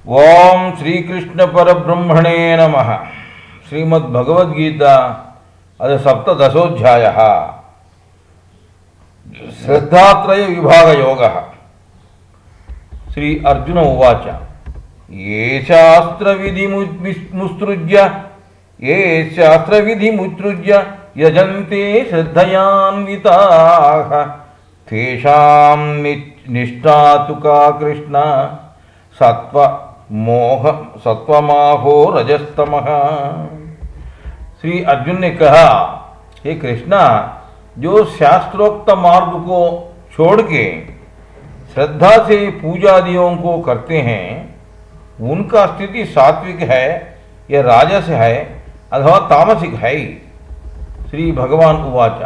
ओम श्री कृष्ण परब्रह्मणे नमः। श्रीमद्भगवद्गीता अद सप्तदशोऽध्यायः। श्रद्धात्रय विभाग योगः। श्री अर्जुन उवाच ये शास्त्रविधिमुत्सृज्य यजन्ते श्रद्धयान्विताः तेषां निष्ठा तु का कृष्ण सत्वमाहो रजस्तमः। श्री अर्जुन ने कहा, हे कृष्णा, जो शास्त्रोक्त मार्ग को छोड़ के श्रद्धा से पूजादियों को करते हैं उनका स्थिति सात्विक है या राजस है अथवा तामसिक है। श्री भगवान उवाच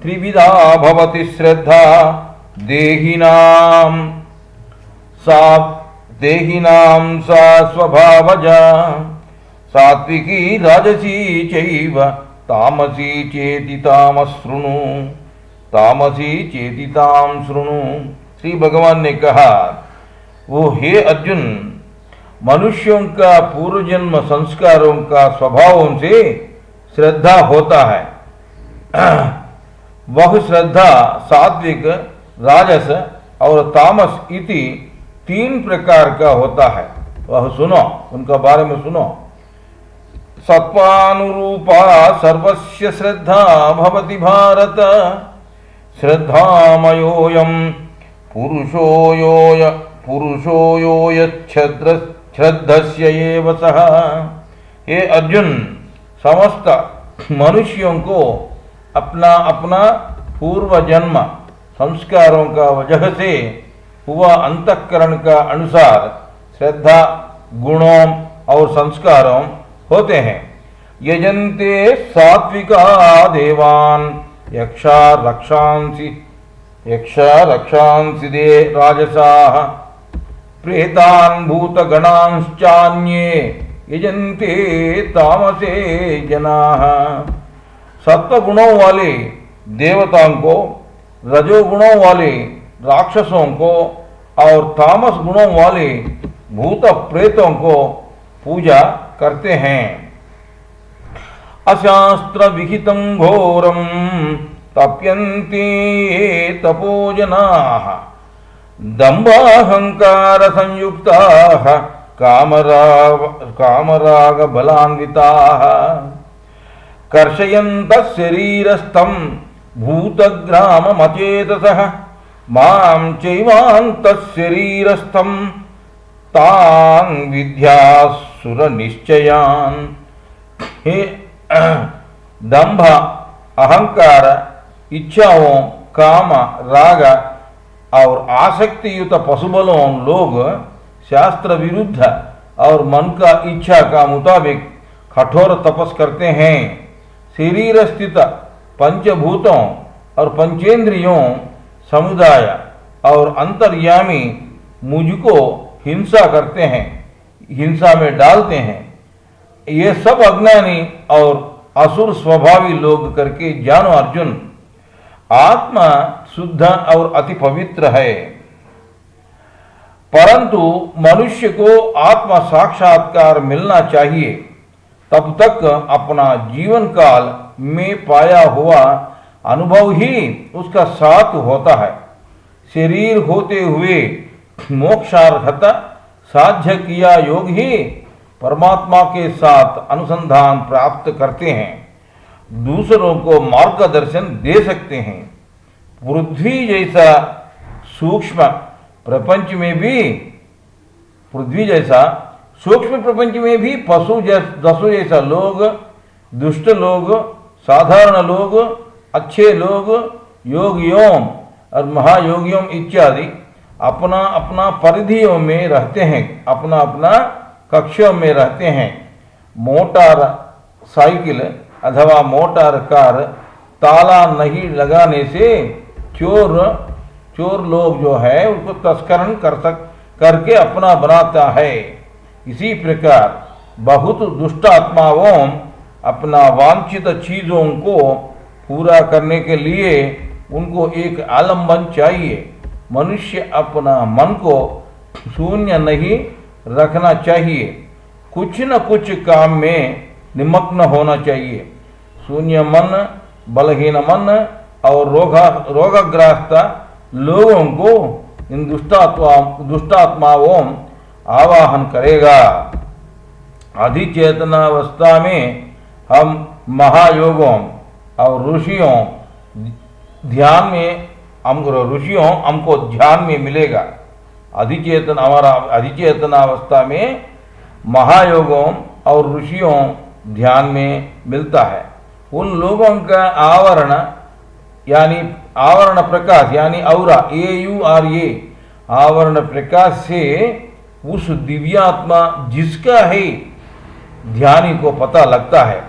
त्रिविधा भवति श्रद्धा देहिनां सा स्वभावजा सात्विकी राजसी चैव तामसी चेति तां शृणु। श्री भगवान ने कहा, वो हे अर्जुन, मनुष्यों का पूर्व जन्म संस्कारों का स्वभावों से श्रद्धा होता है। वह श्रद्धा सात्विक, राजस और तामस इति 3 प्रकार का होता है। वह सुनो, उनका बारे में सुनो। सत्वानुरूपा सर्वस्य श्रद्धा भवति भारत श्रद्धामयोऽयं पुरुषो यो यच्छ्रद्धस्य एव सः। हे अर्जुन, समस्त मनुष्यों को अपना अपना पूर्व जन्म संस्कारों का वजह से हुआ अंतःकरण का अनुसार श्रद्धा, गुणों और संस्कारों होते हैं। यजन्ते सात्विका देवान् यक्षा रक्षांसि दे राजसाः प्रेतान् भूतगणांश्चान्ये यजन्ते तामसे जनाः। सत्व गुणों वाले देवताओं को, रजोगुणों वाले राक्षसों को और तामस गुणों वाले भूत प्रेतों को पूजा करते हैं। अशास्त्र विहितं घोरं तप्यन्ते ये तपोजनाः दम्भाहंकार संयुक्ताः कामराग बलान्विताः कर्षयन्तः शरीरस्थं भूतग्राममचेतसः मां चैवान्तः शरीरस्थं तान् विद्यासुरनिश्चयान्। हे दंभ, अहंकार, इच्छाओं, काम, राग और आसक्तियुत पशुबलों लोग शास्त्र विरुद्ध और मन का इच्छा का मुताबिक कठोर तपस करते हैं। शरीर स्थित पंचभूतों और पंचेंद्रियों समुदाय और अंतर्यामी मुझको हिंसा करते हैं, हिंसा में डालते हैं। ये सब अज्ञानी और असुर स्वभावी लोग करके जानो अर्जुन, आत्मा शुद्ध और अति पवित्र है, परंतु मनुष्य को आत्मा साक्षात्कार मिलना चाहिए। तब तक अपना जीवन काल में पाया हुआ अनुभव ही उसका साथ होता है। शरीर होते हुए मोक्षार्हता साध्य किया योग ही परमात्मा के साथ अनुसंधान प्राप्त करते हैं, दूसरों को मार्गदर्शन दे सकते हैं। पृथ्वी जैसा सूक्ष्म प्रपंच में भी पशु जैसा लोग, दुष्ट लोग, साधारण लोग, अच्छे लोग, योगियों और महायोगियों इत्यादि अपना अपना परिधियों में रहते हैं, अपना अपना कक्षों में रहते हैं। मोटार साइकिल अथवा मोटार कार ताला नहीं लगाने से चोर लोग जो है उसको तस्करण करके अपना बनाता है। इसी प्रकार बहुत दुष्ट आत्माओं अपना वांछित चीजों को पूरा करने के लिए उनको एक आलम्बन चाहिए। मनुष्य अपना मन को शून्य नहीं रखना चाहिए। कुछ न कुछ काम में निमग्न होना चाहिए। शून्य मन, बलहीन मन और रोगग्रस्त लोगों को इन दुष्टात्माओं आवाहन करेगा। अधिचेतनावस्था में हम महायोगों और ऋषियों हमको ध्यान में मिलेगा। हमारा अधिचेतनावस्था में महायोगों और ऋषियों ध्यान में मिलता है। उन लोगों का आवरण यानी आवरण प्रकाश यानी औरा AURA आवरण प्रकाश से उस दिव्यात्मा जिसका है ध्यानी को पता लगता है।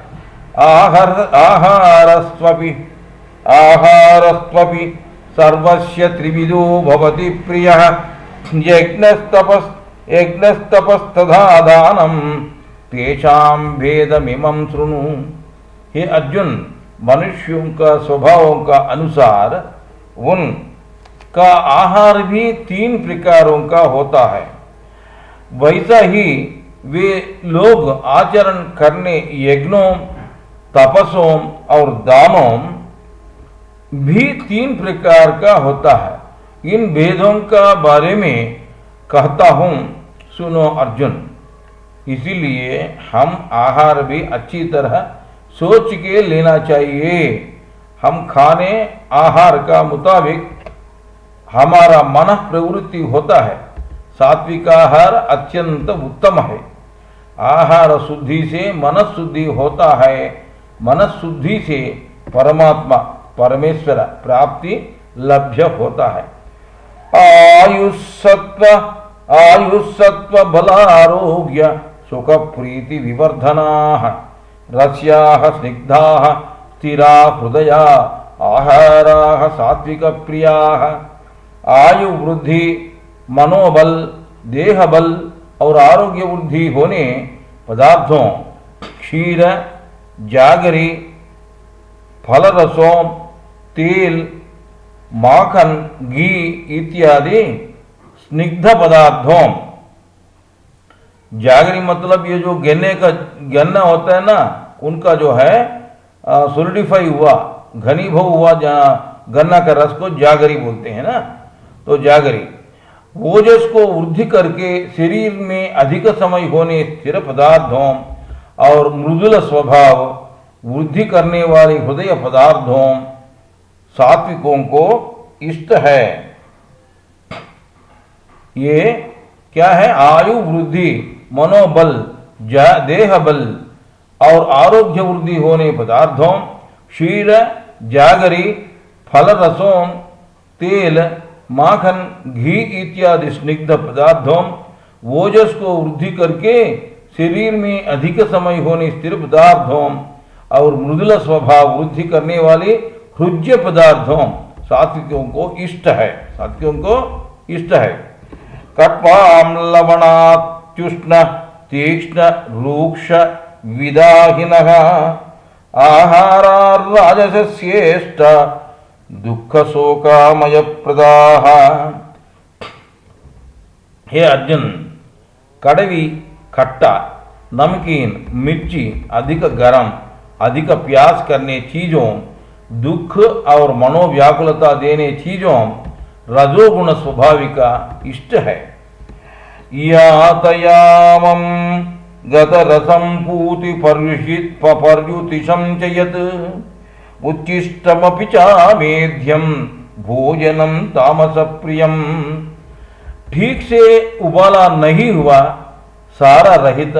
आहारस्त्वपि सर्वस्य त्रिविधो भवति प्रियः यज्ञस्तपस्तथा दानं तेषां भेदमिमं शृणु। हे अर्जुन, मनुष्यों का स्वभावों का अनुसार उनका आहार भी 3 प्रकारों का होता है। वैसा ही वे लोग आचरण करने यज्ञों, तपसों और दानों भी 3 प्रकार का होता है। इन भेदों का बारे में कहता हूँ, सुनो अर्जुन। इसीलिए हम आहार भी अच्छी तरह सोच के लेना चाहिए। हम खाने आहार का मुताबिक हमारा मन प्रवृत्ति होता है। सात्विक आहार अत्यंत उत्तम है। आहार शुद्धि से मन शुद्धि होता है। मन शुद्धि से परमात्मा परमेश्वर प्राप्ति लभ्य होता है। आयुस्सत्व बलारोग्य सुख प्रीति विवर्धनाः रस्याः स्निग्धाः स्थिरा हृदया आहाराः सात्विक प्रियाः। आयु वृद्धि, मनोबल, देह बल और आरोग्य वृद्धि होने पदार्थों क्षीर, जागरी, फल रसों, तेल, माखन, घी इत्यादि स्निग्ध पदार्थों। जागरी मतलब ये जो गन्ना होता है ना, उनका जो है सोलिडिफाई हुआ, घनीभव हुआ गन्ना का रस को जागरी बोलते हैं ना। तो जागरी ओजस को वृद्धि करके शरीर में अधिक समय होने स्थिर पदार्थों और मृदुल स्वभाव वृद्धि करने वाले हृदय पदार्थों सात्विकों को इष्ट है। ये क्या है? आयु वृद्धि, मनोबल, देह बल और आरोग्य वृद्धि होने पदार्थों क्षीर, जागरी, फल रसों, तेल, माखन, घी इत्यादि स्निग्ध पदार्थों ओजस को वृद्धि करके शरीर में अधिक समय होने स्थिर पदार्थों और मृदुल स्वभाव वृद्धि करने वाले हृज्य पदार्थों सात्विकों को इष्ट है। सात्विकों को इष्ट है। कट्वाम लवणात्युष्ण तीक्ष्ण रूक्ष विदाहिनः आहारार राजसस्येष्ट दुख शोकामय प्रदाः। हे अर्जुन, कड़वी, खट्टा, नमकीन, मिर्ची, अधिक गरम, अधिक प्यास करने चीजों, दुख और मनोव्याकुलता देने चीजों रजोगुण स्वाभाविका इष्ट है। यातयामं गतरसं पूति पर्युतिशं च यत् उच्चिष्टमपि चामेध्यं भोजनं तामस प्रियम। ठीक से उबाला नहीं हुआ, सारा रहित,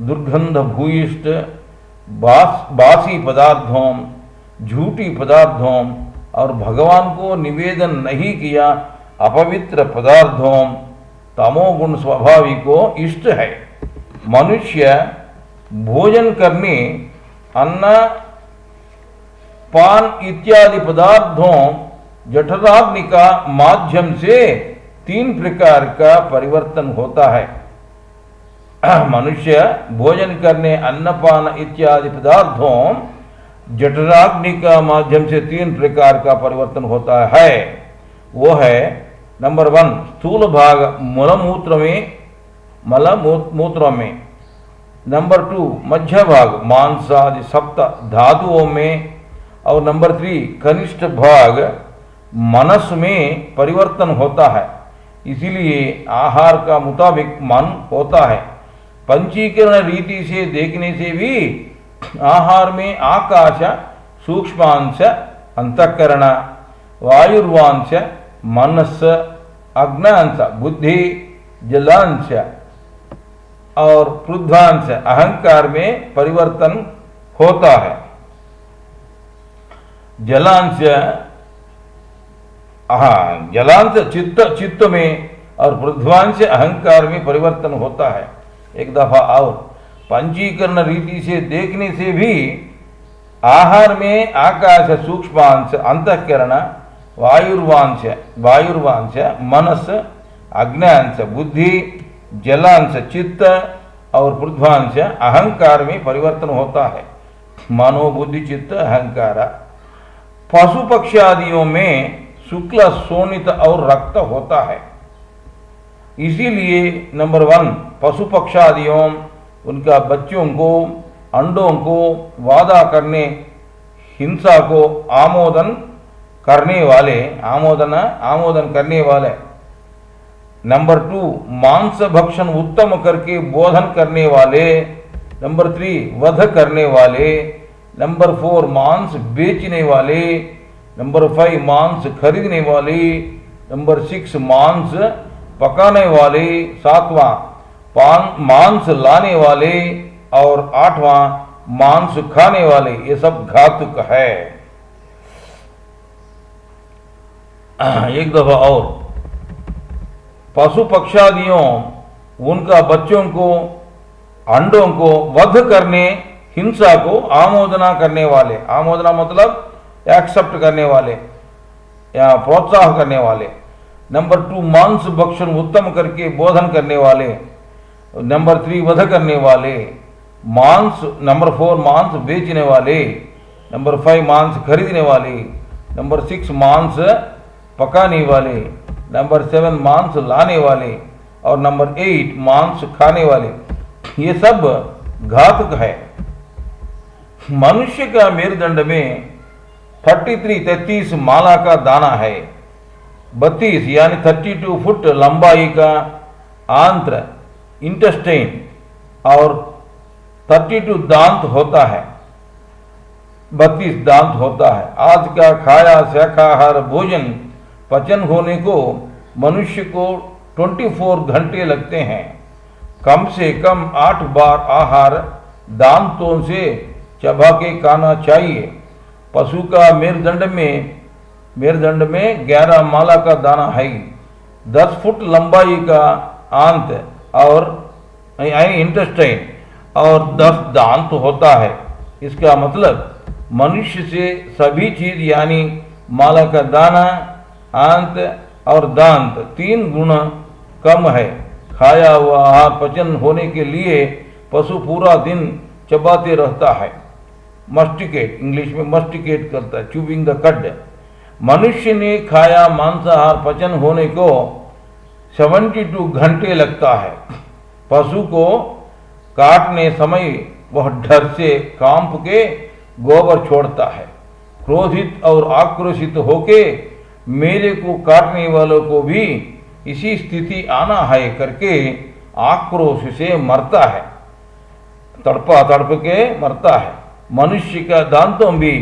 दुर्गंध भूयिष्ठ, बासी पदार्थों, झूठी पदार्थों और भगवान को निवेदन नहीं किया अपवित्र पदार्थों तमोगुण स्वाभावी को इष्ट है। मनुष्य भोजन करने अन्न, पान इत्यादि पदार्थों जठराग्नि का माध्यम से 3 प्रकार का परिवर्तन होता है। मनुष्य भोजन करने अन्नपान इत्यादि पदार्थों जठराग्नि का माध्यम से 3 प्रकार का परिवर्तन होता है। वो है नंबर 1 स्थूल भाग मूलमूत्र में मल मूत्रों में। नंबर 2 मध्य भाग मांस आदि सप्त धातुओं में। और नंबर 3 कनिष्ठ भाग मनस में परिवर्तन होता है, इसीलिए आहार का मुताबिक मन होता है। पंचीकरण रीति से देखने से भी आहार में आकाश सूक्ष्मांश अंतःकरण, वायुर्वांश मनस, अग्नांश बुद्धि, जलांश और पृथ्वांश अहंकार में परिवर्तन होता है। जलांश चित्त में और पृथ्वांश अहंकार में परिवर्तन होता है। एक दफा और पंचीकरण रीति से देखने से भी आहार में आकाश सूक्ष्मांश अंतःकरण, वायुर्वांश मनस, अग्नांश बुद्धि, जलांश चित्त और पृथ्वांश अहंकार में परिवर्तन होता है। मनो बुद्धि चित्त अहंकार। पशु पक्षी आदियों में शुक्ल शोणित और रक्त होता है, इसीलिए नंबर 1 पशु पक्षादियों उनका बच्चों को, अंडों को वादा करने, हिंसा को आमोदन करने वाले। नंबर 2 मांस भक्षण उत्तम करके बोधन करने वाले। नंबर 3 वध करने वाले। नंबर 4 मांस बेचने वाले। नंबर 5 मांस खरीदने वाले। नंबर 6 मांस पकाने वाले। 7वां मांस लाने वाले और 8वां मांस खाने वाले। ये सब घातक है। एक दफा और पशु पक्षादियों उनका बच्चों को, अंडों को वध करने, हिंसा को आमोदना करने वाले। आमोदना मतलब एक्सेप्ट करने वाले या प्रोत्साह करने वाले। नंबर 2 मांस भक्षण उत्तम करके बोधन करने वाले। नंबर 3 वध करने वाले। नंबर 4 मांस बेचने वाले। नंबर 5 मांस खरीदने वाले। नंबर 6 मांस पकाने वाले। नंबर 7 मांस लाने वाले और नंबर 8 मांस खाने वाले। ये सब घातक है। मनुष्य का मेरुदंड में 33 माला का दाना है। 32 यानी 32 फुट लंबाई का आंत्र इंटेस्टाइन और 32 दांत होता है, 32 दांत होता है। आज का खाया शाकाहार भोजन पचन होने को मनुष्य को 24 घंटे लगते हैं। कम से कम 8 बार आहार दांतों से चबा के खाना चाहिए। पशु का मेरुदंड में 11 माला का दाना है, 10 फुट लंबाई का आंत और इंटेस्टाइन और 10 दांत होता है। इसका मतलब मनुष्य से सभी चीज यानी माला का दाना, आंत और दांत 3 गुना कम है। खाया हुआ आहार पचन होने के लिए पशु पूरा दिन चबाते रहता है। मस्टिकेट, इंग्लिश में मस्टिकेट करता है, चूबिंग द कड। मनुष्य ने खाया मांसाहार पचन होने को 72 घंटे लगता है। पशु को काटने समय वह डर से कांप के गोबर छोड़ता है। क्रोधित और आक्रोशित होके मेरे को काटने वालों को भी इसी स्थिति आना है करके आक्रोश से मरता है, तड़प के मरता है। मनुष्य का दांतों भी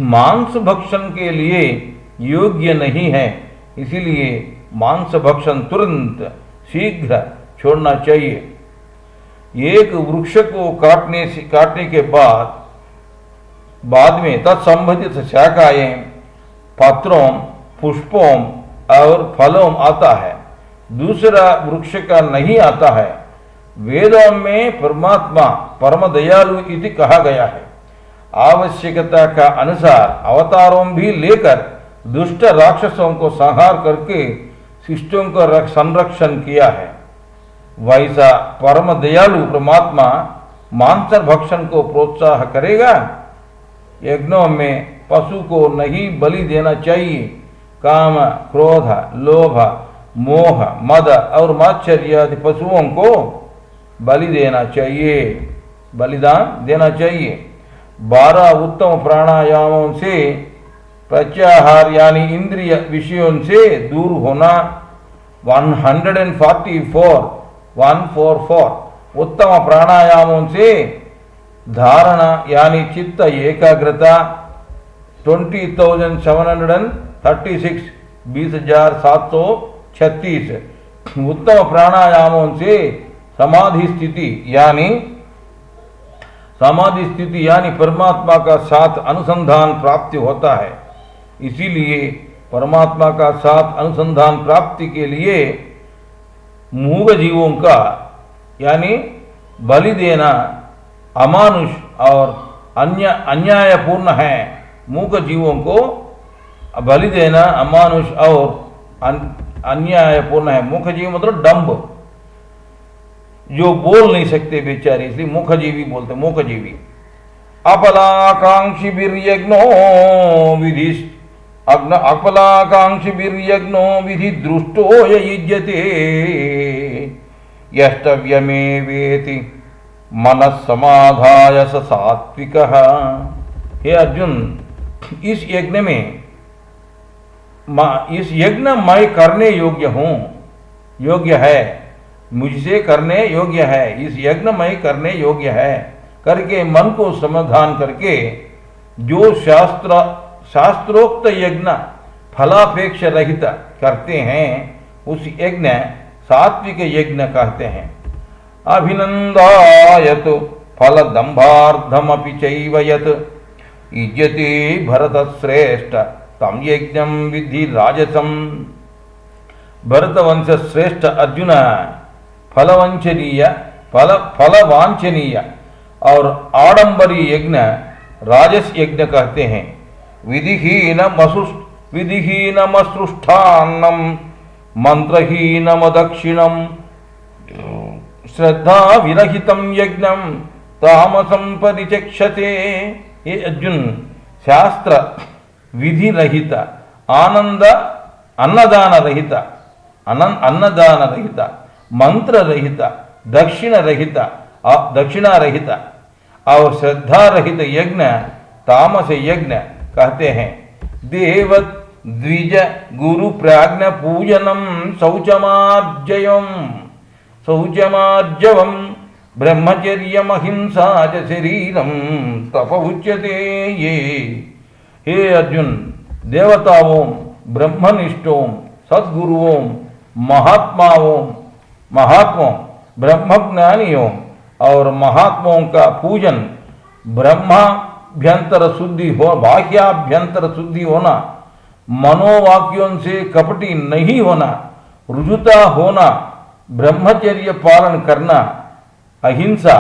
मांस भक्षण के लिए योग्य नहीं है, इसीलिए मांस भक्षण तुरंत शीघ्र छोड़ना चाहिए। एक वृक्ष को काटने के बाद में तत्संबंधित शाखाएं, पत्रों, पुष्पों और फलों आता है, दूसरा वृक्ष का नहीं आता है। वेदों में परमात्मा परम दयालु इति कहा गया है। आवश्यकता का अनुसार अवतारों भी लेकर दुष्ट राक्षसों को संहार करके शिष्टों का संरक्षण किया है। वैसा परम दयालु परमात्मा मांस भक्षण को प्रोत्साह करेगा। यज्ञों में पशु को नहीं बलि देना चाहिए। काम, क्रोध, लोभ मोह, मद और मात्सर्य आदि पशुओं को बलि देना चाहिए, बलिदान देना चाहिए। 12 उत्तम प्राणायामों से प्रत्याहार यानी इंद्रिय विषयों से दूर होना। 144 उत्तम प्राणायामों से धारणा यानी चित्त एकाग्रता। 20,736 20,736 उत्तम प्राणायामों से समाधि स्थिति यानी परमात्मा का साथ अनुसंधान प्राप्ति होता है। इसीलिए परमात्मा का साथ अनुसंधान प्राप्ति के लिए मूढ़ जीवों का यानी बलि देना अमानुष और अन्यायपूर्ण है। मूढ़ जीवों को बलि देना अमानुष और अन्यायपूर्ण है। मूढ़ जीव मतलब डंब, जो बोल नहीं सकते बेचारे, इसलिए मूढ़जीवी बोलते, मूढ़जीवी। अपलाकांक्षी वीर्यज्ञो विधि अपलाकांक्षी वीर्यज्ञो विधि दृष्टो युज्यते यष्टव्यमेवेति मनः समाधाय स सात्विकः। हे अर्जुन, इस यज्ञ मैं करने योग्य हूँ, योग्य है, मुझसे करने योग्य है, इस यज्ञ में करने योग्य है करके मन को समाधान करके जो शास्त्रोक्त यज्ञ फलापेक्ष रहित करते हैं उस यज्ञ सात्विक यज्ञ कहते हैं। अभिनंदायत फल दंभार्धमपि चैव यत् युज्यते भरत श्रेष्ठ तम यज्ञं विद्धि राजसम। भरतवंश श्रेष्ठ अर्जुन फलवांछनीय और आडंबरी यज्ञ राजस यज्ञ कहते हैं। विधिहीनमसृष्टान्नम मंत्रहीनमदक्षिणम श्रद्धा विरहितं यज्ञं तामसं परिचक्षते। ये अर्जुन, शास्त्र विधि रहित, अन्नदान रहित, मंत्र रहित, दक्षिणा रहित और श्रद्धा रहित यज्ञ तामस यज्ञ कहते हैं। देव द्विज गुरु प्राज्ञ पूजनम शौचमार्जवम ब्रह्मचर्यम अहिंसा च शरीरम तप उच्यते ये। हे अर्जुन, देवताओं, ब्रह्मनिष्ठों, सद्गुरुओं, महात्माओं, ब्रह्मज्ञानियों और महात्माओं का पूजन, ब्रह्माभ्यंतर शुद्धि हो, बाह्याभ्यंतर शुद्धि होना, मनोवाक्यों से कपटी नहीं होना, रुजुता होना, ब्रह्मचर्य पालन करना, अहिंसा,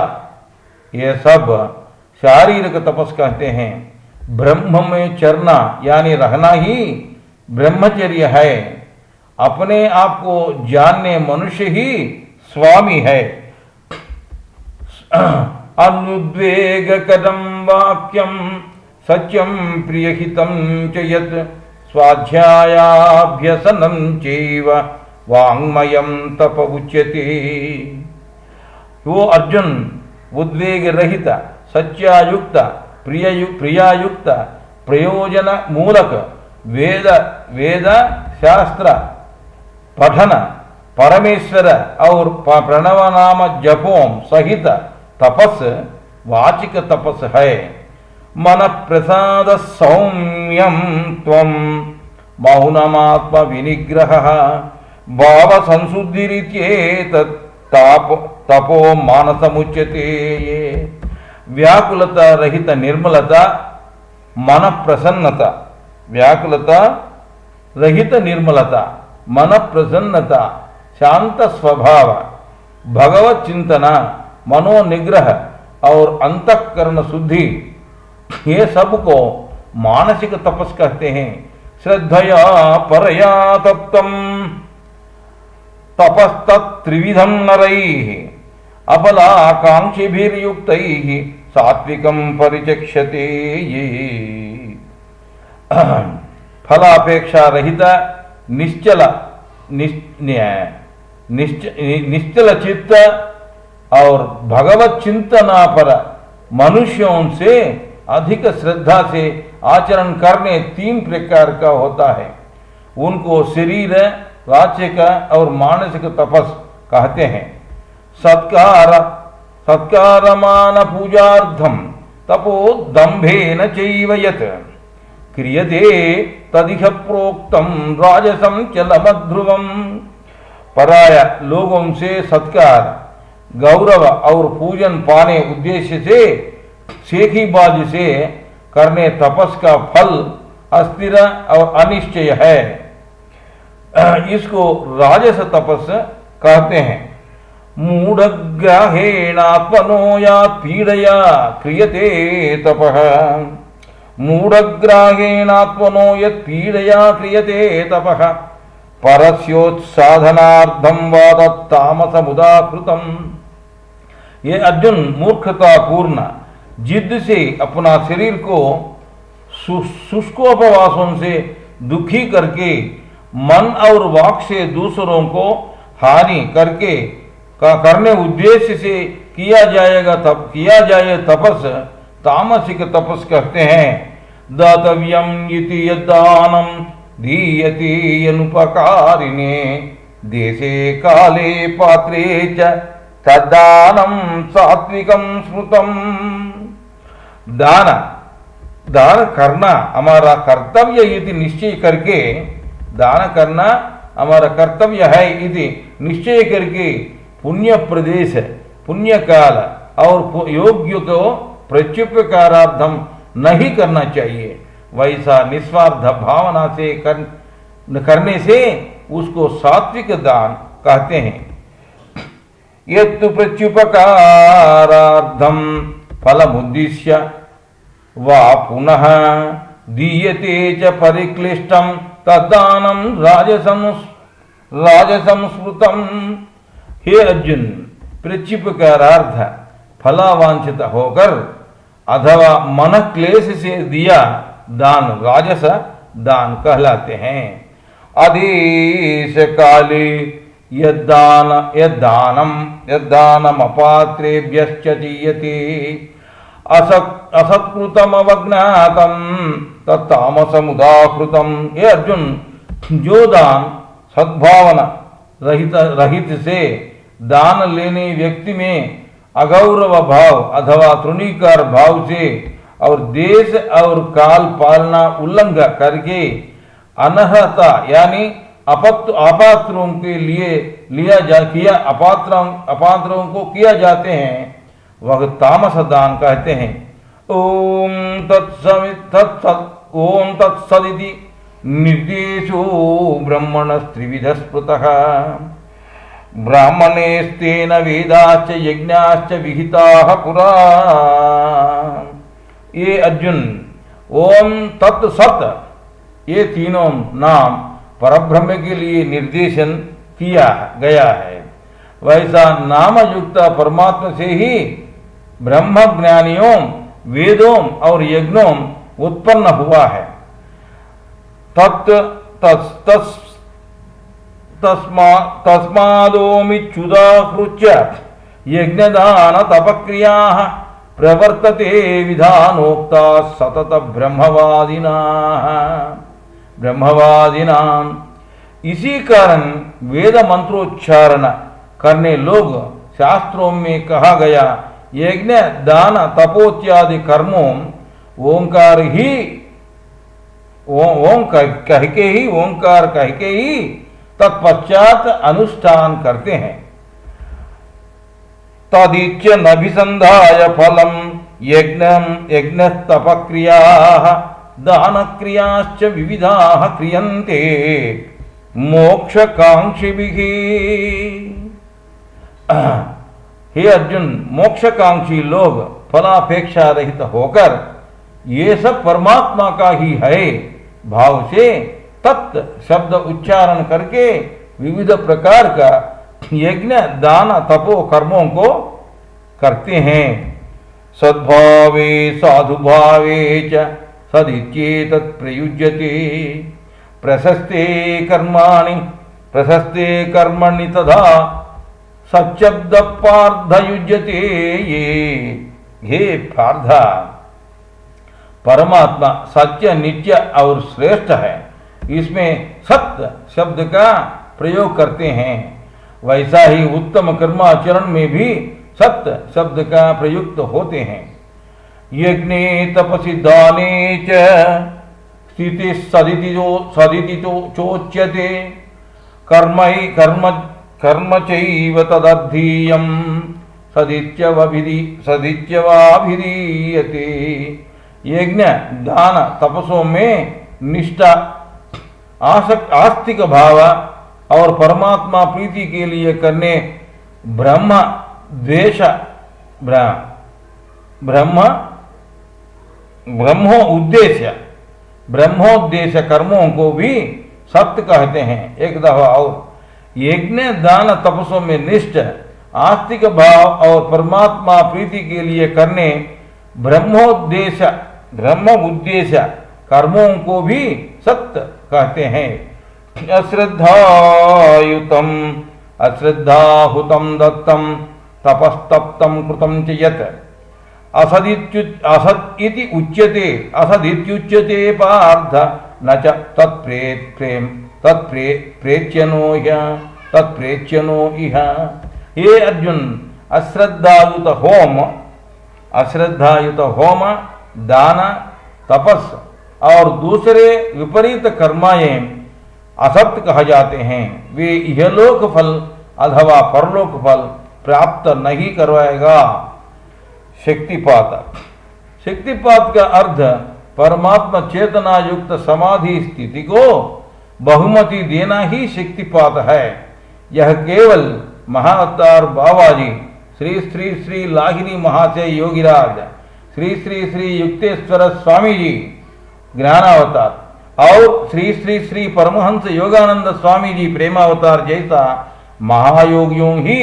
ये सब शारीरिक तपस कहते हैं। ब्रह्म में चरना यानी रहना ही ब्रह्मचर्य है। अपने आप को जानने मनुष्य ही स्वामी है। अनुद्वेगकरं वाक्यं सत्यं प्रियहितं च यत् स्वाध्यायाभ्यसनं चैव वाङ्मयं तप उच्यते। वो अर्जुन, उद्वेग रहित, सत्यायुक्त, प्रियायुक्त, प्रयोजन मूलक वेद शास्त्र पठन, परमेश्वर और प्रणव नाम जपों सहित तपस वाचिक तपस है। मन प्रसाद सौम्यम त्वं मौनमात्म विनिग्रह भाव संशुद्धिरित्येतत् तपो मानसमुच्यते। व्याकुलता रहित निर्मलता, मन प्रसन्नता, व्याकुलता रहित निर्मलता, मन प्रसन्नता, शांत स्वभाव, भगवत चिंतना, मनोनिग्रह और अंतःकरण शुद्धि, ये सब को मानसिक तपस कहते हैं। श्रद्धया परया तप्तम तपस्तत्त्रिविधं नरैः अपलाकांक्षिभिर्युक्तैः सात्विकं परिचक्षते ये। फलापेक्षा रहित, निश्चल निश्चल चित्त और भगवत चिंतना पर मनुष्यों से अधिक श्रद्धा से आचरण करने 3 प्रकार का होता है। उनको शरीर, वाचिक और मानसिक तपस कहते हैं। सत्कारमान पूजार्थम तपो दंभेन चैव यत् क्रियते तदिह प्रोक्तम राजसं चलमध्रुवम। पराया लोगों से सत्कार, गौरव और पूजन पाने उद्देश्य से सेखीबाजी से करने तपस का फल अस्थिर और अनिश्चय है। इसको राजस तपस कहते हैं। मूढ़ग्राहेणात्मनो या पीड़या क्रियते तपः। मूढ़ग्राहेणात्मनो यत् पीड़या क्रियते तपः परस्योत्साधनार्थं वा तत्तामसमुदाकृतम्। ये अर्जुन मूर्खता पूर्ण जिद से अपना शरीर को शुष्कोपवासों से दुखी करके मन और वाक से दूसरों को हानि करने उद्देश्य से किया जाए तपस तामसिक तपस कहते हैं। दातव्यम इति यद्दानं दीयते अनुपकारिणे देशे काले पात्रे च तद्दानं सात्विकं स्मृतम्। दान करना हमारा कर्तव्य इति निश्चय करके, दान करना हमारा कर्तव्य है इति निश्चय करके पुण्य प्रदेश, पुण्य काल और योग्य को प्रत्युपकारार्थम नहीं करना चाहिए। वैसा निस्वार्थ भावना से करने से उसको सात्विक दान कहते हैं। यत्तु प्रत्युपकारार्थम फलमुद्दिश्य वा पुनः दीयते च परिक्लिष्टं तद्दानं राजसं स्मृतम्। हे अर्जुन, प्रत्युपकारार्थ फलावांछित होकर अथवा मन क्लेश से दिया दान राजस दान कहलाते हैं। आदेश काले यद्दानम अपात्रेभ्यश्च दीयते असत्कृतमवज्ञातं तत्तामसमुदाकृतं। हे अर्जुन, जो दान सद्भावना रहित से दान लेने व्यक्ति में अगौरव भाव अथवा तृणीकार भाव से और देश और काल पालना उल्लंघन करके अनहता यानी अपात्रों के लिए अपात्रों को किया जाते हैं, वह तामस दान कहते हैं। ओम तत्सदिति निर्देशो ब्रह्मणस्त्रिविध स्मृतः ब्राह्मणेस्तेन वेदाश्च यज्ञाश्च विहिताः पुरा। ये अर्जुन, ओम तत्सत ये तीनों नाम परब्रह्म के लिए निर्देशन किया गया है। वैसा नाम युक्त परमात्मा से ही ब्रह्म ज्ञानियों, वेदों और यज्ञों उत्पन्न हुआ है। तस्मादोमिच्युदाकृत्य यज्ञदान तपक्रियाः प्रवर्तते विधानोक्ता सतत ब्रह्मवादिनां। इसी कारण वेद मंत्रोच्चारण करने लोग शास्त्रों में कहा गया यज्ञ दान तपोत्यादि कर्मों ओंकार कह के ही तत्पश्चात अनुष्ठान करते हैं। तदिच्य नभिसंधाय फलम यज्ञ तपक्रियाः दानक्रियाश्च विविधाः क्रियन्ते मोक्षकांक्षिभिः। हे अर्जुन, मोक्षकांक्षी लोग फलापेक्षा रहित होकर ये सब परमात्मा का ही है भाव से तत् शब्द उच्चारण करके विविध प्रकार का यज्ञ दान तपो कर्मों को करते हैं। सद्भावे साधुभावे च सदित्येतत् प्रयुज्यते प्रशस्ते कर्माणि प्रशस्ते कर्मणि तथा सच्चब्द पार्थ युज्यते। ये पार्थ, परमात्मा सत्य, नित्य और श्रेष्ठ है, इसमें सत्य शब्द का प्रयोग करते हैं। वैसा ही उत्तम कर्माचरण में भी सत्य शब्द का प्रयुक्त होते हैं। यज्ञे तपसि दाने च स्थिति सदिति चोच्यते। कर्म चैव तदर्थीयं सदित्यवाभिधीयते। यज्ञ दान तपसों में निष्ठा, आस्तिक भाव और परमात्मा प्रीति के लिए करने ब्रह्मोद्देश्य कर्मों को भी सत्य कहते हैं। एक दफा और, यज्ञ दान तपसों में निष्ठ, आस्तिक भाव और परमात्मा प्रीति के लिए करने ब्रह्मोद्देश्य कर्मों को भी सत्य कहते हैं। अश्रद्धाहुतं दत्तं तपस्तप्तं कृतं च यत् असत् इति उच्यते। असदित्युच्यते पार्थ न च तत्प्रेच्यनो इह। हे अर्जुन, अश्रद्धायुत होम, दान, तपस और दूसरे विपरीत कर्माएं असत्य कहा जाते हैं। वे इहलोक फल अथवा परलोक फल प्राप्त नहीं करवाएगा। शक्तिपात का अर्थ परमात्मा चेतना युक्त समाधि स्थिति को बहुमति देना ही शक्तिपात है। यह केवल महाअवतार बाबाजी, श्री श्री श्री लाहिनी महाशय योगीराज, श्री श्री श्री युक्तेश्वर स्वामी जी ज्ञानावतार और श्री श्री श्री परमहंस योगानंद स्वामी जी प्रेमावतार जैसा महायोगियों ही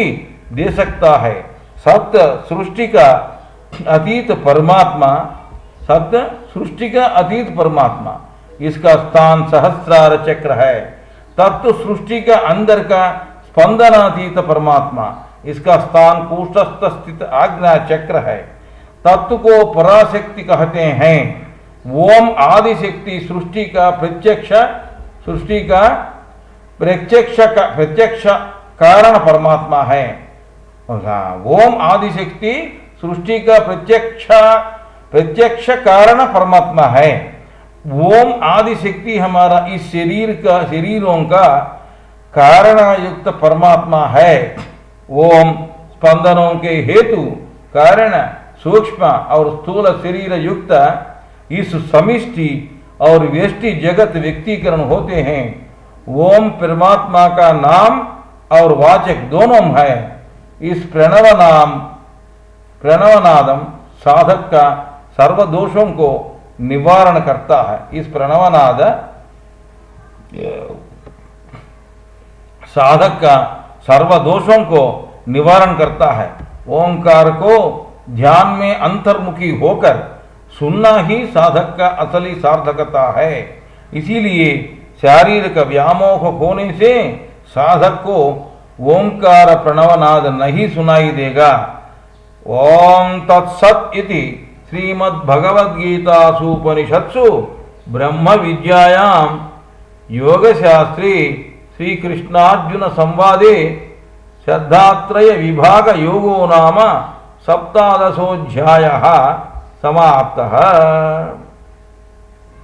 दे सकता है। सत्य सृष्टि का अतीत परमात्मा, इसका स्थान सहस्रार चक्र है। तत्व सृष्टि का अंदर का स्पंदनातीत परमात्मा, इसका स्थान कूटस्थ स्थित आज्ञा चक्र है। तत्व को पराशक्ति कहते हैं। ओम आदि शक्ति सृष्टि का प्रत्यक्ष कारण परमात्मा है। ओम आदि शक्ति सृष्टि का प्रत्यक्ष कारण परमात्मा है। ओम आदि शक्ति हमारा इस शरीरों का कारण युक्त परमात्मा है। ओम स्पंदनों के हेतु कारण सूक्ष्म और स्थूल शरीर युक्त इस समिष्टि और व्यष्टि जगत व्यक्तिकरण होते हैं। ओम परमात्मा का नाम और वाचक दोनों है। इस प्रणवनादम साधक का सर्व दोषों को निवारण करता है। इस प्रणवनाद साधक का सर्व दोषों को निवारण करता है। ओंकार को ध्यान में अंतर्मुखी होकर सुनना ही साधक का असली सार्थकता है। इसीलिए शारीरिक व्यामोह होने से साधक को ओंकार प्रणवनाद नहीं सुनाई देगा। ओम तत्सत् इति श्रीमद्भगवद्गीतासूपनिषत्सु ब्रह्म विद्यायां योगशास्त्रे श्री कृष्णार्जुन संवादे श्रद्धात्रय विभाग योगो नाम 17वाध्यायः समाप्तः।